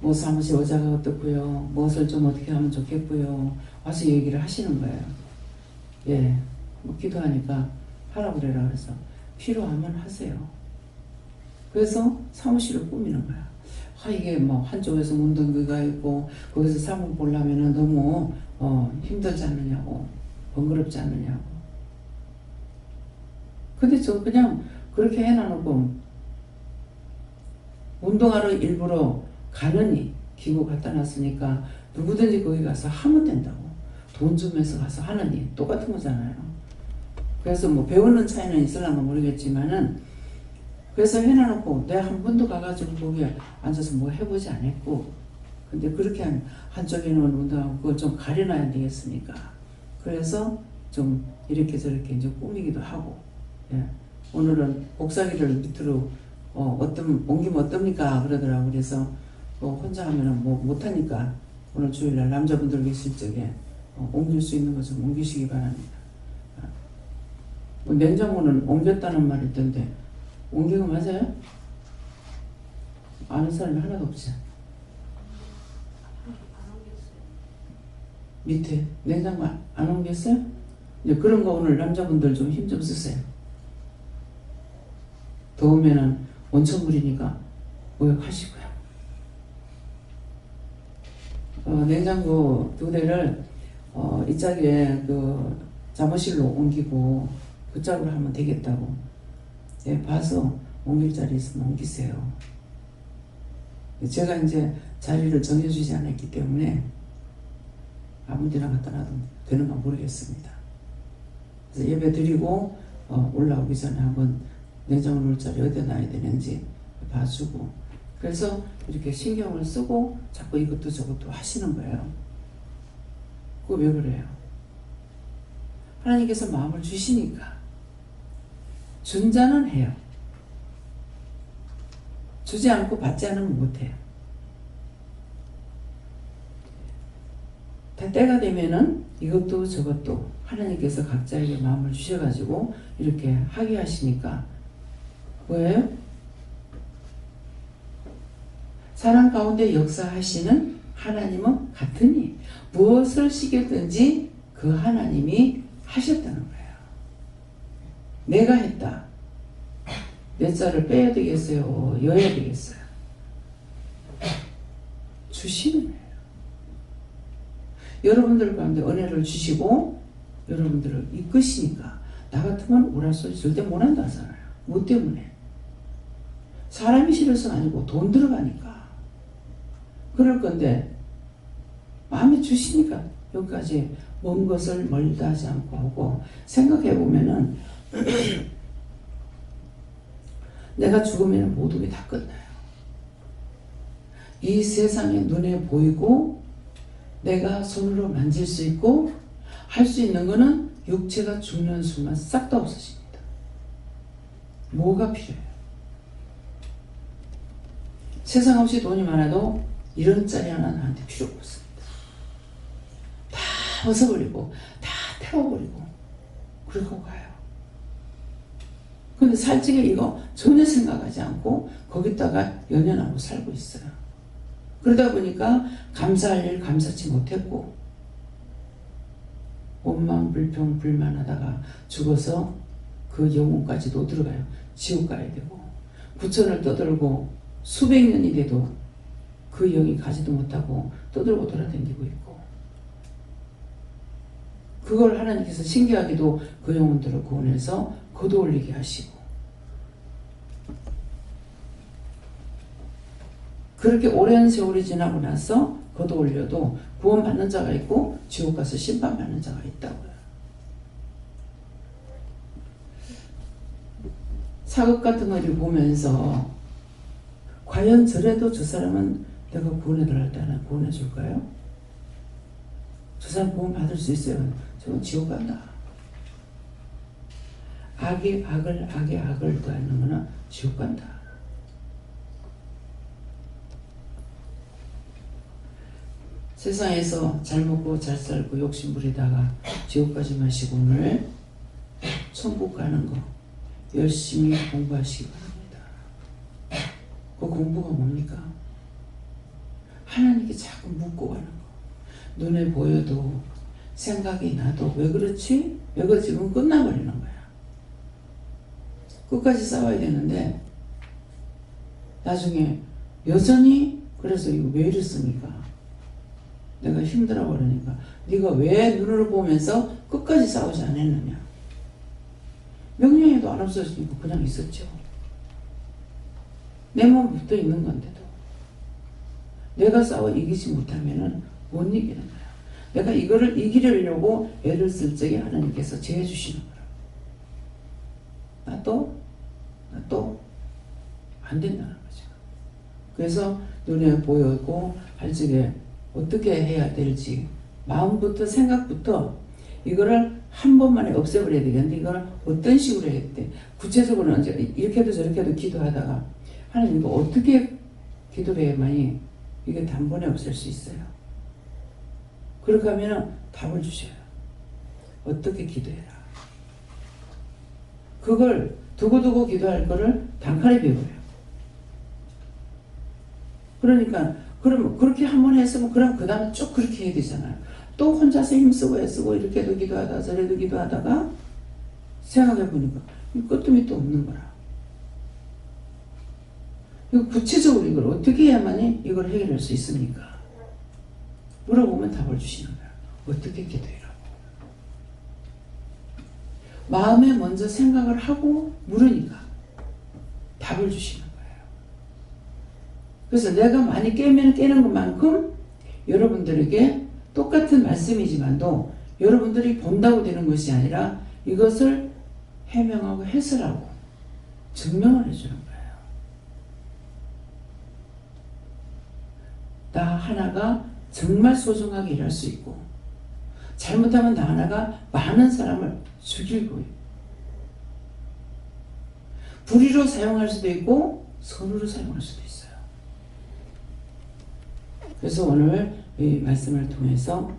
뭐 사무실 의자가 어떻고요, 무엇을 좀 어떻게 하면 좋겠고요, 와서 얘기를 하시는 거예요. 예, 뭐 기도하니까 하라고 그래라 그래서 필요하면 하세요. 그래서 사무실을 꾸미는 거야. 이게 뭐 한쪽에서 문동기가 있고 거기서 사무 보려면은 너무 힘들지 않느냐고, 번거롭지 않느냐고. 근데 저 그냥 그렇게 해놔놓고 운동하러 일부러 가느니 기구 갖다 놨으니까 누구든지 거기 가서 하면 된다고. 돈 주면서 가서 하느니 똑같은 거잖아요. 그래서 뭐 배우는 차이는 있을랑가 모르겠지만은, 그래서 해놔놓고 내가 한 번도 가가지고 거기에 앉아서 뭐 해보지 않았고, 근데 그렇게 한쪽에는 운동하고 그걸 좀 가려놔야 되겠습니까? 그래서 좀 이렇게 저렇게 이제 꾸미기도 하고, 예. 오늘은 복사기를 밑으로 옮기면 어떻습니까? 그러더라고. 그래서 혼자 하면은 뭐 못하니까 오늘 주일날 남자분들 계실 적에 옮길 수 있는 거 좀 옮기시기 바랍니다. 냉장고는 옮겼다는 말이 있던데 옮긴 거 맞아요? 아는 사람이 하나도 없지. 밑에 냉장고 안 옮겼어요? 이제 그런 거 오늘 남자분들 좀 힘 좀 쓰세요. 더우면은 온천물이니까 목욕하시고요. 냉장고 2대를 이 짝에 그 잠옷실로 옮기고 그 짝으로 하면 되겠다고. 예, 봐서 옮길 자리 있으면 옮기세요. 제가 이제 자리를 정해주지 않았기 때문에 아무 데나 갖다 놔도 되는가 모르겠습니다. 그래서 예배 드리고 올라오기 전에 한번 냉장고 놓을 자리 어디다 놔야 되는지 봐주고, 그래서 이렇게 신경을 쓰고 자꾸 이것도 저것도 하시는 거예요. 그거 왜 그래요? 하나님께서 마음을 주시니까. 준 자는 해요. 주지 않고 받지 않으면 못해요. 다 때가 되면은 이것도 저것도 하나님께서 각자에게 마음을 주셔가지고 이렇게 하게 하시니까 뭐예요? 사람 가운데 역사하시는 하나님은 같으니 무엇을 시켰든지 그 하나님이 하셨다는 거예요. 내가 했다. 내 짤을 빼야 되겠어요? 여야 되겠어요? 주시는 거예요. 여러분들 가운데 은혜를 주시고 여러분들을 이끄시니까 나 같으면 오랄 소리 절대 못한다 하잖아요. 뭐 때문에? 사람이 싫어서 아니고 돈 들어가니까. 그럴 건데 마음에 주시니까 여기까지 먼 것을 멀다 하지 않고 하고, 생각해 보면은 내가 죽으면 모든 게 다 끝나요. 이 세상에 눈에 보이고 내가 손으로 만질 수 있고 할 수 있는 거는 육체가 죽는 순간 싹 다 없어집니다. 뭐가 필요해요? 세상 없이 돈이 많아도 이런 짤이 하나 나한테 필요 없습니다. 다 벗어버리고 다 태워버리고 그러고 가요. 근데 살찌게 이거 전혀 생각하지 않고 거기다가 연연하고 살고 있어요. 그러다 보니까 감사할 일 감사치 못했고 원망 불평 불만하다가 죽어서 그 영혼까지도 들어가요. 지옥 가야 되고 부천을 떠들고 수백 년이 돼도 그 영이 가지도 못하고 떠들고 돌아다니고 있고, 그걸 하나님께서 신기하게도 그 영혼들을 구원해서 걷어올리게 하시고, 그렇게 오랜 세월이 지나고 나서 걷어올려도 구원받는 자가 있고 지옥 가서 심판받는 자가 있다고요. 사극 같은 거를 보면서 과연 저래도 저 사람은 내가 구원해달랄 때는 구원해 줄까요? 저 사람 구원 받을 수 있어요? 저건 지옥 간다. 악의 악을 더하는 거는 지옥 간다. 세상에서 잘 먹고 잘 살고 욕심 부리다가 지옥까지 마시고 오늘 천국 가는 거 열심히 공부하시기 바랍니다. 그 공부가 뭡니까? 하나님께 자꾸 묻고 가는 거. 눈에 보여도 생각이 나도 왜 그렇지? 왜 그렇지? 그건 끝나버리는 거야. 끝까지 싸워야 되는데 나중에 여전히 그래서 이거 왜 이랬습니까? 내가 힘들어 버리니까 네가 왜 눈으로 보면서 끝까지 싸우지 않았느냐? 명령에도 안 없어지니까 그냥 있었죠. 내 몸 붙어 있는 건데도 내가 싸워 이기지 못하면은 못 이기는 거야. 내가 이거를 이기려고 애를 쓸 적에 하나님께서 제해 주시는 거라. 나 또 안 된다는 거죠. 그래서 눈에 보였고 할 적에 어떻게 해야 될지 마음부터 생각부터 이거를 한 번만에 없애버려야 되겠는데 이걸 어떤 식으로 해야 돼? 구체적으로는 이제 이렇게도 저렇게도 기도하다가 하나님 이거 어떻게 기도를 해야만이 이게 단번에 없앨 수 있어요. 그렇게 하면 답을 주셔요. 어떻게 기도해라. 그걸 두고두고 기도할 거를 단칼에 배워요. 그러니까 그럼 그렇게 한번 했으면 그럼 그 다음에 쭉 그렇게 해야 되잖아요. 또 혼자서 힘쓰고 애쓰고 이렇게도 기도하다가 저래도 기도하다가 생각해보니까 끝도 밑도 없는 거라. 이거 구체적으로 이걸 어떻게 해야만이 이걸 해결할 수 있습니까? 물어보면 답을 주시는 거야. 어떻게 기도해라고. 마음에 먼저 생각을 하고 물으니까 답을 주시는 거예요. 그래서 내가 많이 깨면 깨는 것만큼 여러분들에게 똑같은 말씀이지만도 여러분들이 본다고 되는 것이 아니라 이것을 해명하고 해설하고 증명을 해주는 거예요. 나 하나가 정말 소중하게 일할 수 있고 잘못하면 나 하나가 많은 사람을 죽이고 불의로 사용할 수도 있고 선으로 사용할 수도 있어요. 그래서 오늘 이 말씀을 통해서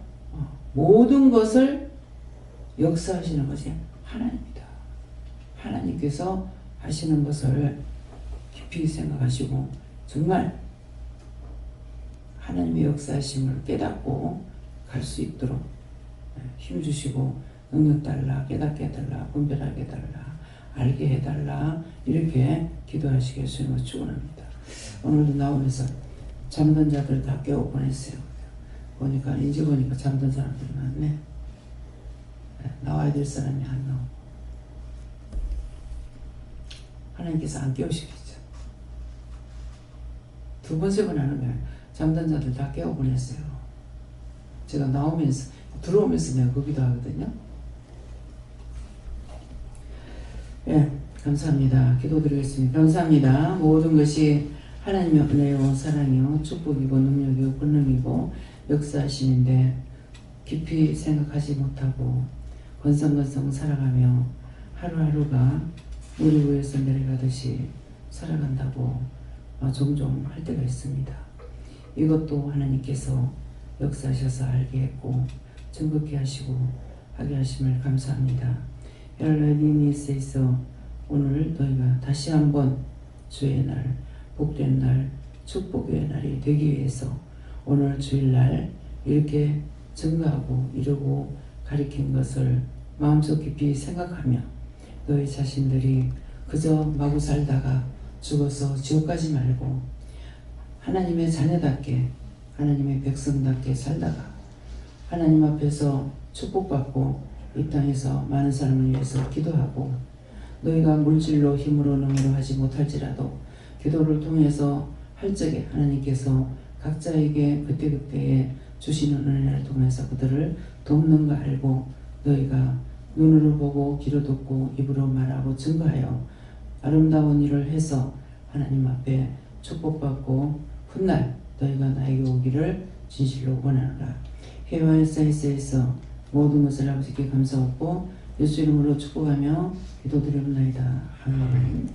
모든 것을 역사하시는 것이 하나님입니다. 하나님께서 하시는 것을 깊이 생각하시고 정말 하나님의 역사하심을 깨닫고 갈 수 있도록 힘주시고 능력 달라, 깨닫게 해달라, 분별하게 해달라, 알게 해달라 이렇게 기도하시게 주님을 축원합니다. 오늘도 나오면서 잠든 자들 다 깨워 보냈어요. 보니까 이제 보니까 잠든 사람들이 많네. 나와야 될 사람이 안 나오고 하나님께서 안 깨우시겠죠. 두 번, 세 번 하는 거예요. 잠든 자들 다 깨워 보냈어요. 제가 나오면서 들어오면서 내가 거기도 하거든요. 예, 감사합니다. 기도드리겠습니다. 감사합니다. 모든 것이 하나님의 은혜요, 사랑이요, 축복이고 능력이고 권능이고 역사하시는데 깊이 생각하지 못하고 건성건성 살아가며 하루하루가 우리 위에서 내려가듯이 살아간다고 종종 할 때가 있습니다. 이것도 하나님께서 역사하셔서 알게 했고 증거케 하시고 하게 하심을 감사합니다. 엘라니미스에서 오늘 너희가 다시 한번 주의 날, 복된 날, 축복의 날이 되기 위해서 오늘 주일날 이렇게 증거하고 이루고 가리킨 것을 마음속 깊이 생각하며 너희 자신들이 그저 마구 살다가 죽어서 지옥 가지 말고 하나님의 자녀답게 하나님의 백성답게 살다가 하나님 앞에서 축복받고 이 땅에서 많은 사람을 위해서 기도하고 너희가 물질로 힘으로 능으로 하지 못할지라도 기도를 통해서 할 적에 하나님께서 각자에게 그때그때에 주시는 은혜를 통해서 그들을 돕는 거 알고 너희가 눈으로 보고 귀로 듣고 입으로 말하고 증거하여 아름다운 일을 해서 하나님 앞에 축복받고 훗날 너희가 나에게 오기를 진실로 원하노라. 회화의 사이즈에서 모든 것을 아버지께 감사하고 예수 이름으로 축복하며 기도드리옵나이다. 아멘.